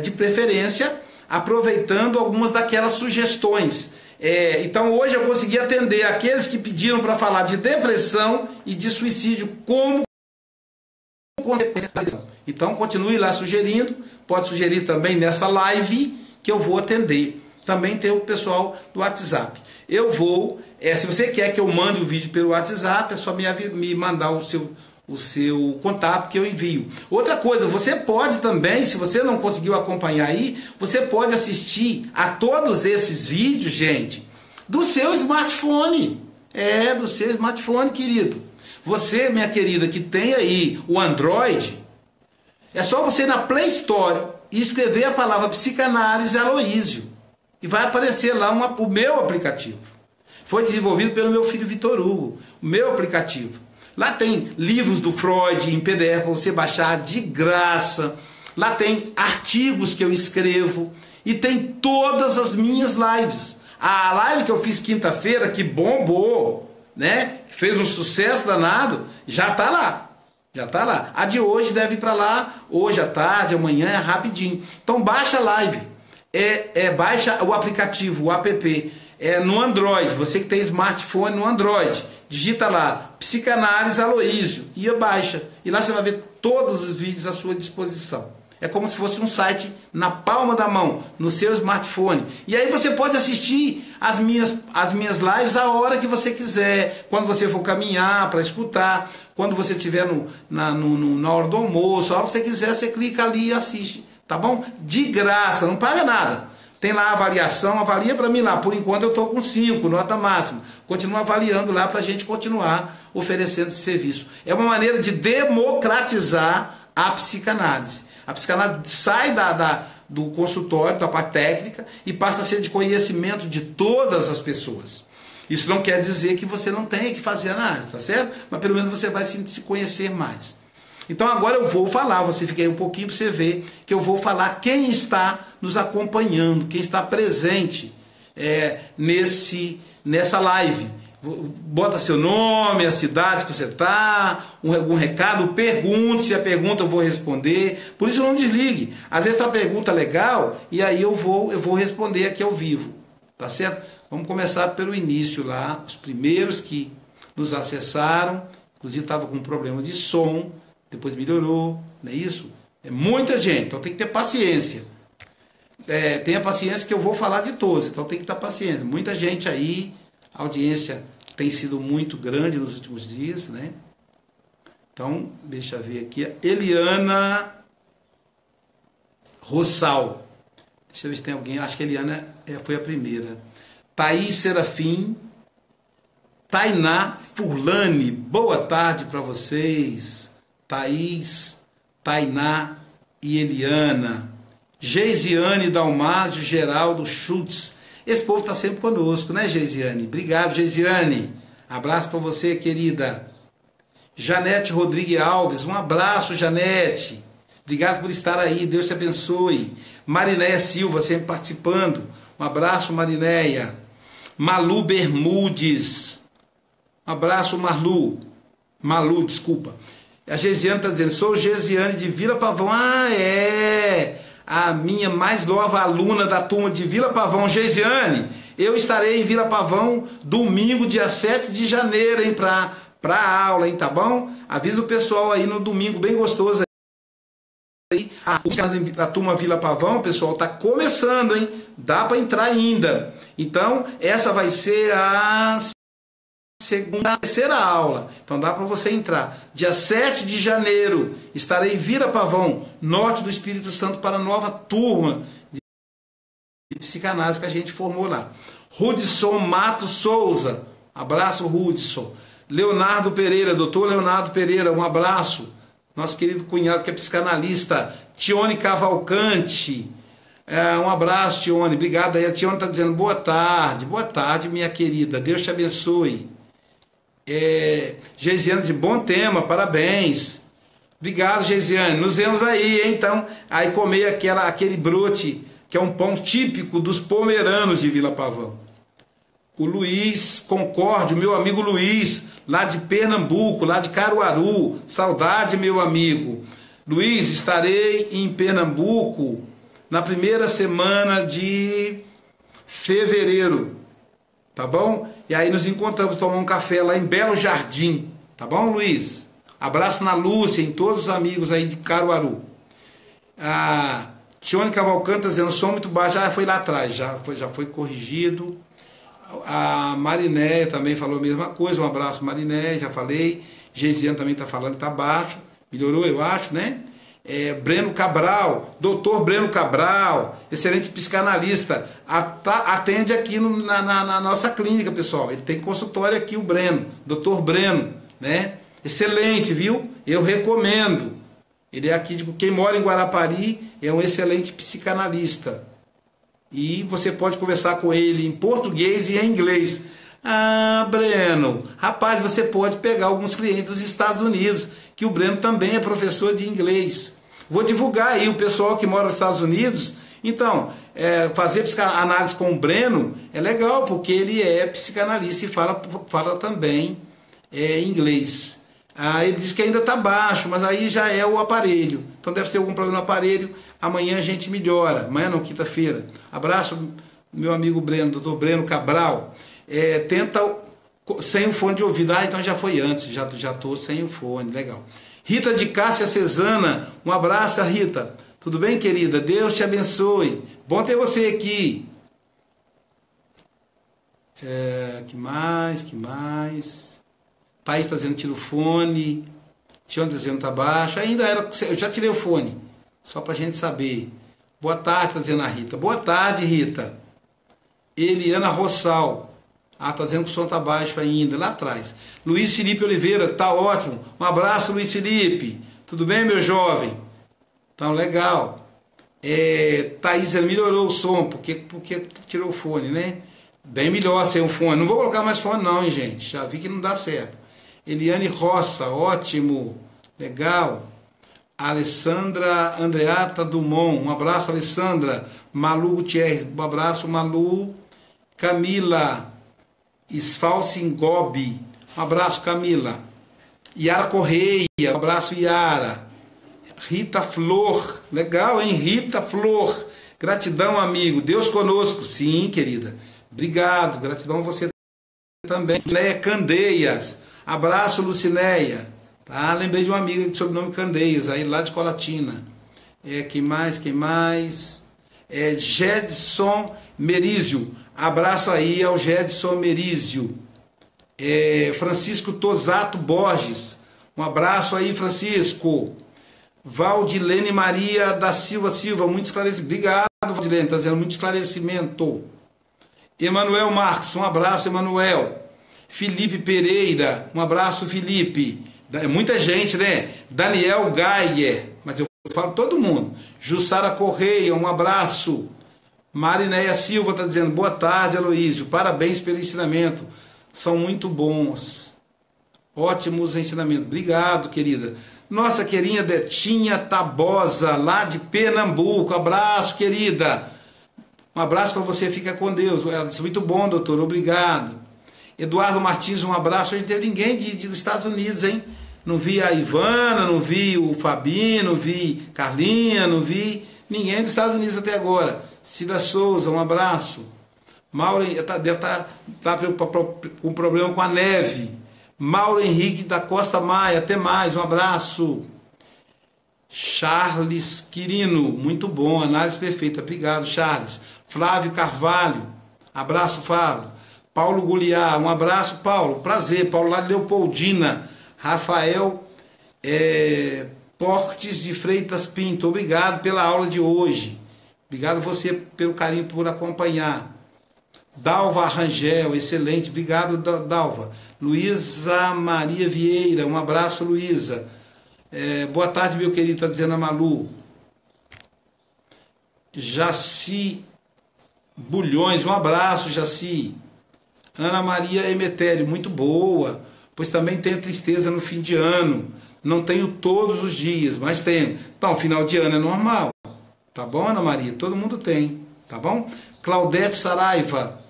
De preferência, aproveitando algumas daquelas sugestões. Então hoje eu consegui atender aqueles que pediram para falar de depressão e de suicídio como consequência da depressão. Então continue lá sugerindo, pode sugerir também nessa live que eu vou atender. Também tem o pessoal do WhatsApp. Eu vou, se você quer que eu mande o vídeo pelo WhatsApp, é só me mandar o seu contato que eu envio. Outra coisa, você pode também, se você não conseguiu acompanhar aí, você pode assistir a todos esses vídeos, gente, do seu smartphone. Do seu smartphone, querido. Você, minha querida, que tem aí o Android, é só você ir na Play Store e escrever a palavra Psicanálise Aloysio. E vai aparecer lá o meu aplicativo. Foi desenvolvido pelo meu filho Vitor Hugo, o meu aplicativo. Lá tem livros do Freud em PDF para você baixar de graça. Lá tem artigos que eu escrevo. E tem todas as minhas lives. A live que eu fiz quinta-feira, que bombou, né? Fez um sucesso danado, já está lá. Já tá lá. A de hoje deve ir para lá hoje à tarde, amanhã, rapidinho. Então baixa a live. Baixa o aplicativo, o app. No Android. Você que tem smartphone no Android. Digita lá, Psicanálise Aloísio. E baixa. E lá você vai ver todos os vídeos à sua disposição. É como se fosse um site na palma da mão, no seu smartphone. E aí você pode assistir as minhas lives a hora que você quiser. Quando você for caminhar para escutar. Quando você estiver na hora do almoço. A hora que você quiser, você clica ali e assiste. Tá bom? De graça, não paga nada. Tem lá a avaliação, avalia para mim lá. Por enquanto eu estou com 5, nota máxima. Continua avaliando lá para a gente continuar oferecendo esse serviço. É uma maneira de democratizar a psicanálise. A psicanálise sai do consultório, da parte técnica, e passa a ser de conhecimento de todas as pessoas. Isso não quer dizer que você não tenha que fazer análise, tá certo? Mas pelo menos você vai se conhecer mais. Então agora eu vou falar, você fica aí um pouquinho para você ver que eu vou falar quem está nos acompanhando, quem está presente nessa live. Bota seu nome, a cidade que você está, algum recado, pergunte, se a pergunta eu vou responder. Por isso não desligue. Às vezes está uma pergunta legal e aí eu vou responder aqui ao vivo. Tá certo? Vamos começar pelo início lá, os primeiros que nos acessaram. Inclusive estava com um problema de som, depois melhorou, não é isso? É muita gente, então tem que ter paciência. Tenha paciência que eu vou falar de todos, então tem que ter paciência. Muita gente aí, a audiência tem sido muito grande nos últimos dias, né? Então, deixa eu ver aqui. Eliana Rossal. Deixa eu ver se tem alguém. Acho que a Eliana foi a primeira. Thaís Serafim. Tainá Furlane. Boa tarde para vocês. Thaís, Tainá e Eliana. Geisiane Dalmásio, Geraldo Schultz. Esse povo está sempre conosco, né, Geisiane? Obrigado, Geisiane. Abraço para você, querida. Janete Rodrigues Alves. Um abraço, Janete. Obrigado por estar aí. Deus te abençoe. Marinéia Silva, sempre participando. Um abraço, Marinéia. Malu Bermudes. Um abraço, Malu. Malu, desculpa. A Geisiane está dizendo, sou Geisiane de Vila Pavão. Ah, é... A minha mais nova aluna da turma de Vila Pavão, Geisiane, eu estarei em Vila Pavão domingo, dia 7 de janeiro, hein, pra aula, hein, tá bom? Avisa o pessoal aí no domingo, bem gostoso aí. A turma Vila Pavão, pessoal, tá começando, hein? Dá para entrar ainda. Então, essa vai ser a terceira aula, então dá para você entrar. Dia 7 de janeiro estarei em Vila Pavão, norte do Espírito Santo, para a nova turma de psicanálise que a gente formou lá. Rudson Matos Souza, abraço, Rudson. Leonardo Pereira, doutor Leonardo Pereira, um abraço. Nosso querido cunhado que é psicanalista. Tione Cavalcante, um abraço, Tione, obrigado aí. A Tione está dizendo boa tarde, minha querida, Deus te abençoe. Geisiane, de bom tema, parabéns. Obrigado, Geisiane. Nos vemos aí, hein? Então, aí comer aquele brote, que é um pão típico dos pomeranos de Vila Pavão. O Luiz Concórdio, meu amigo Luiz, lá de Pernambuco, lá de Caruaru. Saudade, meu amigo. Luiz, estarei em Pernambuco na primeira semana de fevereiro. Tá bom? E aí nos encontramos, tomar um café lá em Belo Jardim. Tá bom, Luiz? Abraço na Lúcia, em todos os amigos aí de Caruaru. A Tione Cavalcante está dizendo, som muito baixo. Já foi lá atrás, já foi corrigido. A Mariné também falou a mesma coisa. Um abraço, Mariné, já falei. Geisiane também está falando que está baixo. Melhorou, eu acho, né? Breno Cabral, doutor Breno Cabral, excelente psicanalista, atende aqui na nossa clínica, pessoal. Ele tem consultório aqui, o Breno, doutor Breno, né? Excelente, viu? Eu recomendo. Ele é aqui, quem mora em Guarapari, é um excelente psicanalista. E você pode conversar com ele em português e em inglês. Ah, Breno, rapaz, você pode pegar alguns clientes dos Estados Unidos, que o Breno também é professor de inglês. Vou divulgar aí o pessoal que mora nos Estados Unidos. Então, fazer psicanálise com o Breno é legal, porque ele é psicanalista e fala também inglês. Ah, ele disse que ainda está baixo, mas aí já é o aparelho. Então deve ser algum problema no aparelho. Amanhã a gente melhora. Amanhã não, quinta-feira. Abraço, meu amigo Breno, doutor Breno Cabral. Tenta sem o fone de ouvido. Ah, então já foi antes, já estou sem o fone. Legal. Rita de Cássia Cesana. Um abraço, Rita. Tudo bem, querida? Deus te abençoe. Bom ter você aqui. Que mais? Thaís está dizendo tira o fone. Tião está dizendo está baixo. Ainda era. Eu já tirei o fone. Só para a gente saber. Boa tarde, está dizendo a Rita. Boa tarde, Rita. Eliana Rossal. Está dizendo que o som está baixo ainda. Lá atrás. Luiz Felipe Oliveira. Tá ótimo. Um abraço, Luiz Felipe. Tudo bem, meu jovem? Então, legal. Thaís, melhorou o som. Porque tirou o fone, né? Bem melhor sem o fone. Não vou colocar mais fone não, hein, gente. Já vi que não dá certo. Eliane Roça, ótimo. Legal. Alessandra Andreata Dumont. Um abraço, Alessandra. Malu Gutierrez. Um abraço, Malu. Camila Sfalsingobi. Um abraço, Camila. Yara Correia. Um abraço, Yara. Rita Flor. Legal, hein? Rita Flor. Gratidão, amigo. Deus conosco. Sim, querida. Obrigado, gratidão a você também. Lucinéia Candeias, abraço, Lucinéia. Tá? Lembrei de uma amiga de sobrenome Candeias, aí lá de Colatina. Quem mais? Gedson Merizio, abraço aí ao Gedson Merizio. Francisco Tosato Borges, um abraço aí, Francisco. Valdilene Maria da Silva, muito esclarecimento. Obrigado, Valdilene, está dizendo muito esclarecimento. Emanuel Marques, um abraço, Emanuel. Felipe Pereira, um abraço, Felipe. Muita gente, né? Daniel Gaia, mas eu falo todo mundo. Jussara Correia, um abraço. Marinéia Silva está dizendo, boa tarde, Aloísio, parabéns pelo ensinamento. São muito bons. Ótimos ensinamentos. Obrigado, querida. Nossa querida Detinha Tabosa, lá de Pernambuco. Abraço, querida. Um abraço para você, fica com Deus. Ela disse, muito bom, doutor, obrigado. Eduardo Martins, um abraço. Hoje não teve ninguém dos Estados Unidos, hein? Não vi a Ivana, não vi o Fabinho, não vi Carlinha, não vi ninguém dos Estados Unidos até agora. Cida Souza, um abraço. Mauro deve estar com problema com a neve. Mauro Henrique da Costa Maia, até mais, um abraço. Charles Quirino, muito bom, análise perfeita, obrigado, Charles. Flávio Carvalho, abraço, Flávio. Paulo Goliar, um abraço, Paulo, prazer. Paulo lá de Leopoldina. Rafael Portes de Freitas Pinto, obrigado pela aula de hoje. Obrigado você pelo carinho por acompanhar. Dalva Rangel, excelente, obrigado, Dalva. Luísa Maria Vieira, um abraço, Luísa. Boa tarde, meu querido, está dizendo a Malu. Jaci Bulhões, um abraço, Jaci. Ana Maria Emetério, muito boa, pois também tenho tristeza no fim de ano. Não tenho todos os dias, mas tenho. Então, final de ano é normal. Tá bom, Ana Maria? Todo mundo tem, tá bom? Claudete Saraiva,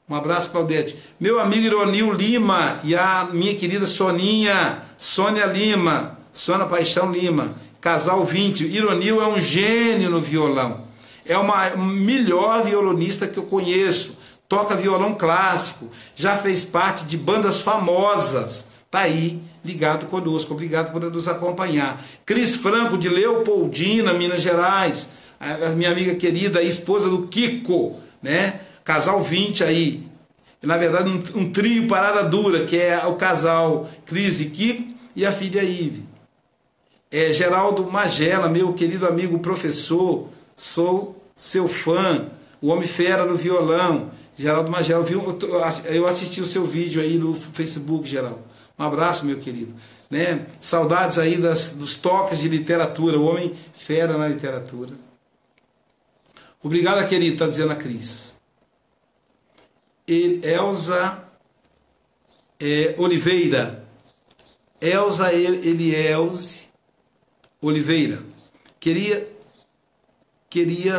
um abraço, Claudete. Meu amigo Ironil Lima e a minha querida Sônia Lima, Sônia Paixão Lima, casal 20. Ironil é um gênio no violão. É uma melhor violonista que eu conheço. Toca violão clássico, já fez parte de bandas famosas. Tá aí, ligado conosco. Obrigado por nos acompanhar. Cris Franco, de Leopoldina, Minas Gerais. A minha amiga querida, a esposa do Kiko, né? Casal 20 aí. Na verdade, um trio parada dura, que é o casal Cris e Kiko e a filha Ive. Geraldo Magela, meu querido amigo professor, sou seu fã, o homem fera no violão. Geraldo Magela, eu assisti o seu vídeo aí no Facebook, Geraldo. Um abraço, meu querido. Né? Saudades aí dos toques de literatura, o homem fera na literatura. Obrigado, querido, está dizendo a Cris. Elza Oliveira. Elza Elielse Oliveira. Queria,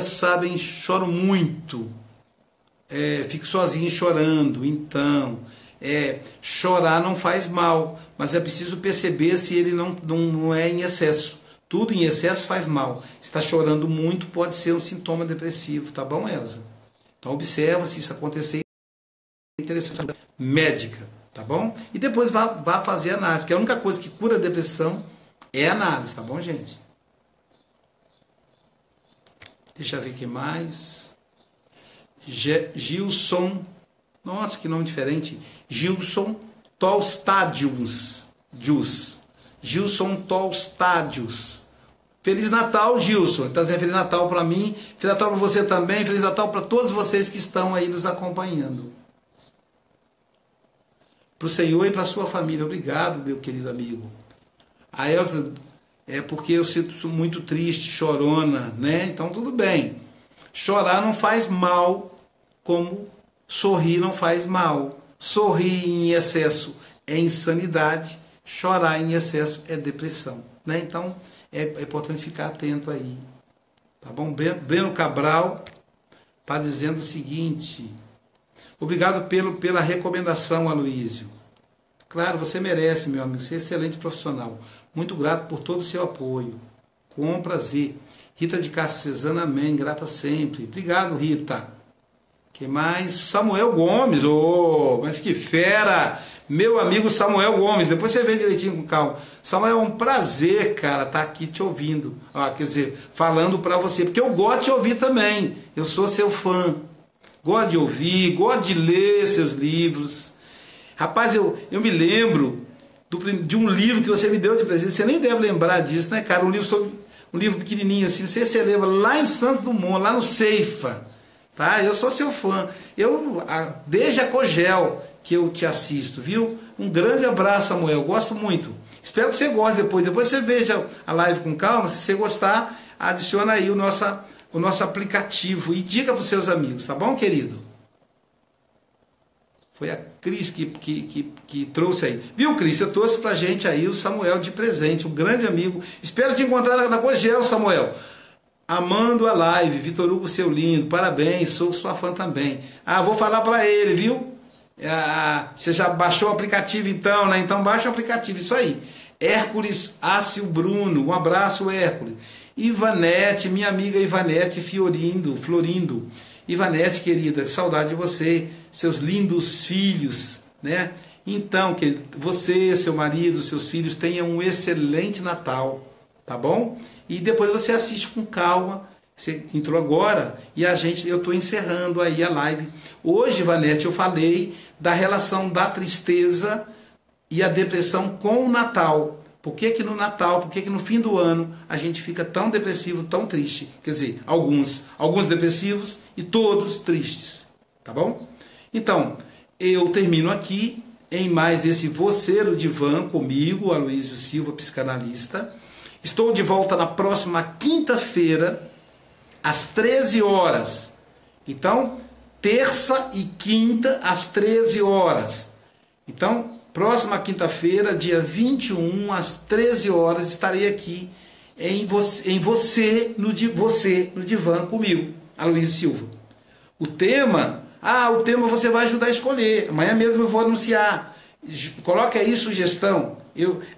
sabem, choro muito. Fico sozinho chorando, então. chorar não faz mal, mas é preciso perceber se ele não é em excesso. Tudo em excesso faz mal. Se está chorando muito, pode ser um sintoma depressivo, tá bom, Elza? Então observa se isso acontecer, é interessante, médica, tá bom? E depois vá fazer análise, porque a única coisa que cura a depressão é análise, tá bom, gente? Deixa eu ver aqui mais. Gilson, nossa, que nome diferente. Gilson Tolstadius. Gilson Tolstadius. Feliz Natal, Gilson. Está dizendo Feliz Natal para mim, Feliz Natal para você também, Feliz Natal para todos vocês que estão aí nos acompanhando. Para o Senhor e para a sua família. Obrigado, meu querido amigo. A Elza, é porque eu sinto muito triste, chorona, né? Então tudo bem. Chorar não faz mal, como sorrir não faz mal. Sorrir em excesso é insanidade, chorar em excesso é depressão, né? Então é importante ficar atento aí, tá bom? Breno Cabral está dizendo o seguinte: obrigado pela recomendação, Aloísio. Claro, você merece, meu amigo, você é excelente profissional. Muito grato por todo o seu apoio. Com prazer. Rita de Cássia Cesana, amém, grata sempre. Obrigado, Rita. Quem mais? Samuel Gomes, mas que fera! Meu amigo Samuel Gomes, depois você vê direitinho com calma. Samuel, é um prazer, cara, estar aqui te ouvindo. Quer dizer, falando para você, porque eu gosto de ouvir também. Eu sou seu fã. Gosto de ouvir, gosto de ler seus livros. Rapaz, eu me lembro de um livro que você me deu de presente. Você nem deve lembrar disso, né, cara? Um livro pequenininho assim, não sei se você lembra, lá em Santos Dumont, lá no Ceifa. Tá? Eu sou seu fã. Desde a Cogel que eu te assisto, viu? Um grande abraço, Samuel. Gosto muito. Espero que você goste depois. Depois você veja a live com calma. Se você gostar, adiciona aí o nosso aplicativo e diga para os seus amigos, tá bom, querido? Foi a Cris que trouxe aí. Viu, Cris? Você trouxe pra gente aí o Samuel de presente, um grande amigo. Espero te encontrar na Cogel, Samuel. Amando a live. Vitor Hugo, seu lindo. Parabéns, sou sua fã também. Vou falar para ele, viu? Você já baixou o aplicativo então, né? Então baixa o aplicativo, isso aí. Hércules Ácio Bruno, um abraço, Hércules. Ivanete, minha amiga Ivanete Florindo. Ivanete, querida, saudade de você, seus lindos filhos, né? Então, querido, você, seu marido, seus filhos tenham um excelente Natal, tá bom? E depois você assiste com calma. Você entrou agora e eu estou encerrando aí a live. Hoje, Ivanete, eu falei da relação da tristeza e a depressão com o Natal. Por que que no Natal, por que que no fim do ano a gente fica tão depressivo, tão triste? Quer dizer, alguns depressivos e todos tristes, tá bom? Então, eu termino aqui em mais esse Você no Divã comigo, Aloísio Silva, psicanalista. Estou de volta na próxima quinta-feira, às 13 horas. Então, terça e quinta, às 13 horas. Então, próxima quinta-feira, dia 21, às 13 horas, estarei aqui em Você no Divã comigo, Aloísio Silva. O tema você vai ajudar a escolher. Amanhã mesmo eu vou anunciar. Coloque aí sugestão.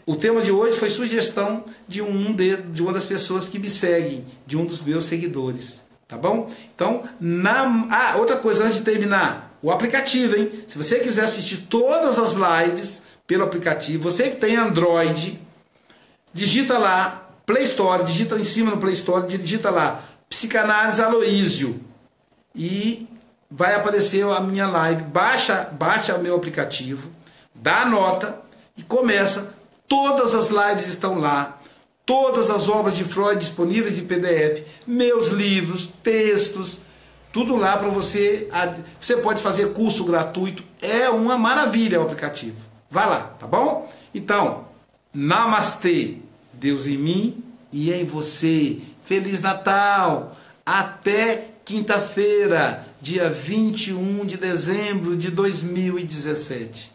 O tema de hoje foi sugestão de uma das pessoas que me seguem, de um dos meus seguidores. Tá bom? Então, outra coisa antes de terminar. O aplicativo, hein? Se você quiser assistir todas as lives pelo aplicativo, você que tem Android, digita lá, Play Store, digita em cima no Play Store, digita lá, Psicanálise Aloísio. E vai aparecer a minha live. Baixa o meu aplicativo, dá a nota e começa. Todas as lives estão lá. Todas as obras de Freud disponíveis em PDF. Meus livros, textos, tudo lá para você. Você pode fazer curso gratuito. É uma maravilha o aplicativo. Vai lá, tá bom? Então, namastê. Deus em mim e em você. Feliz Natal. Até quinta-feira, dia 21 de dezembro de 2017.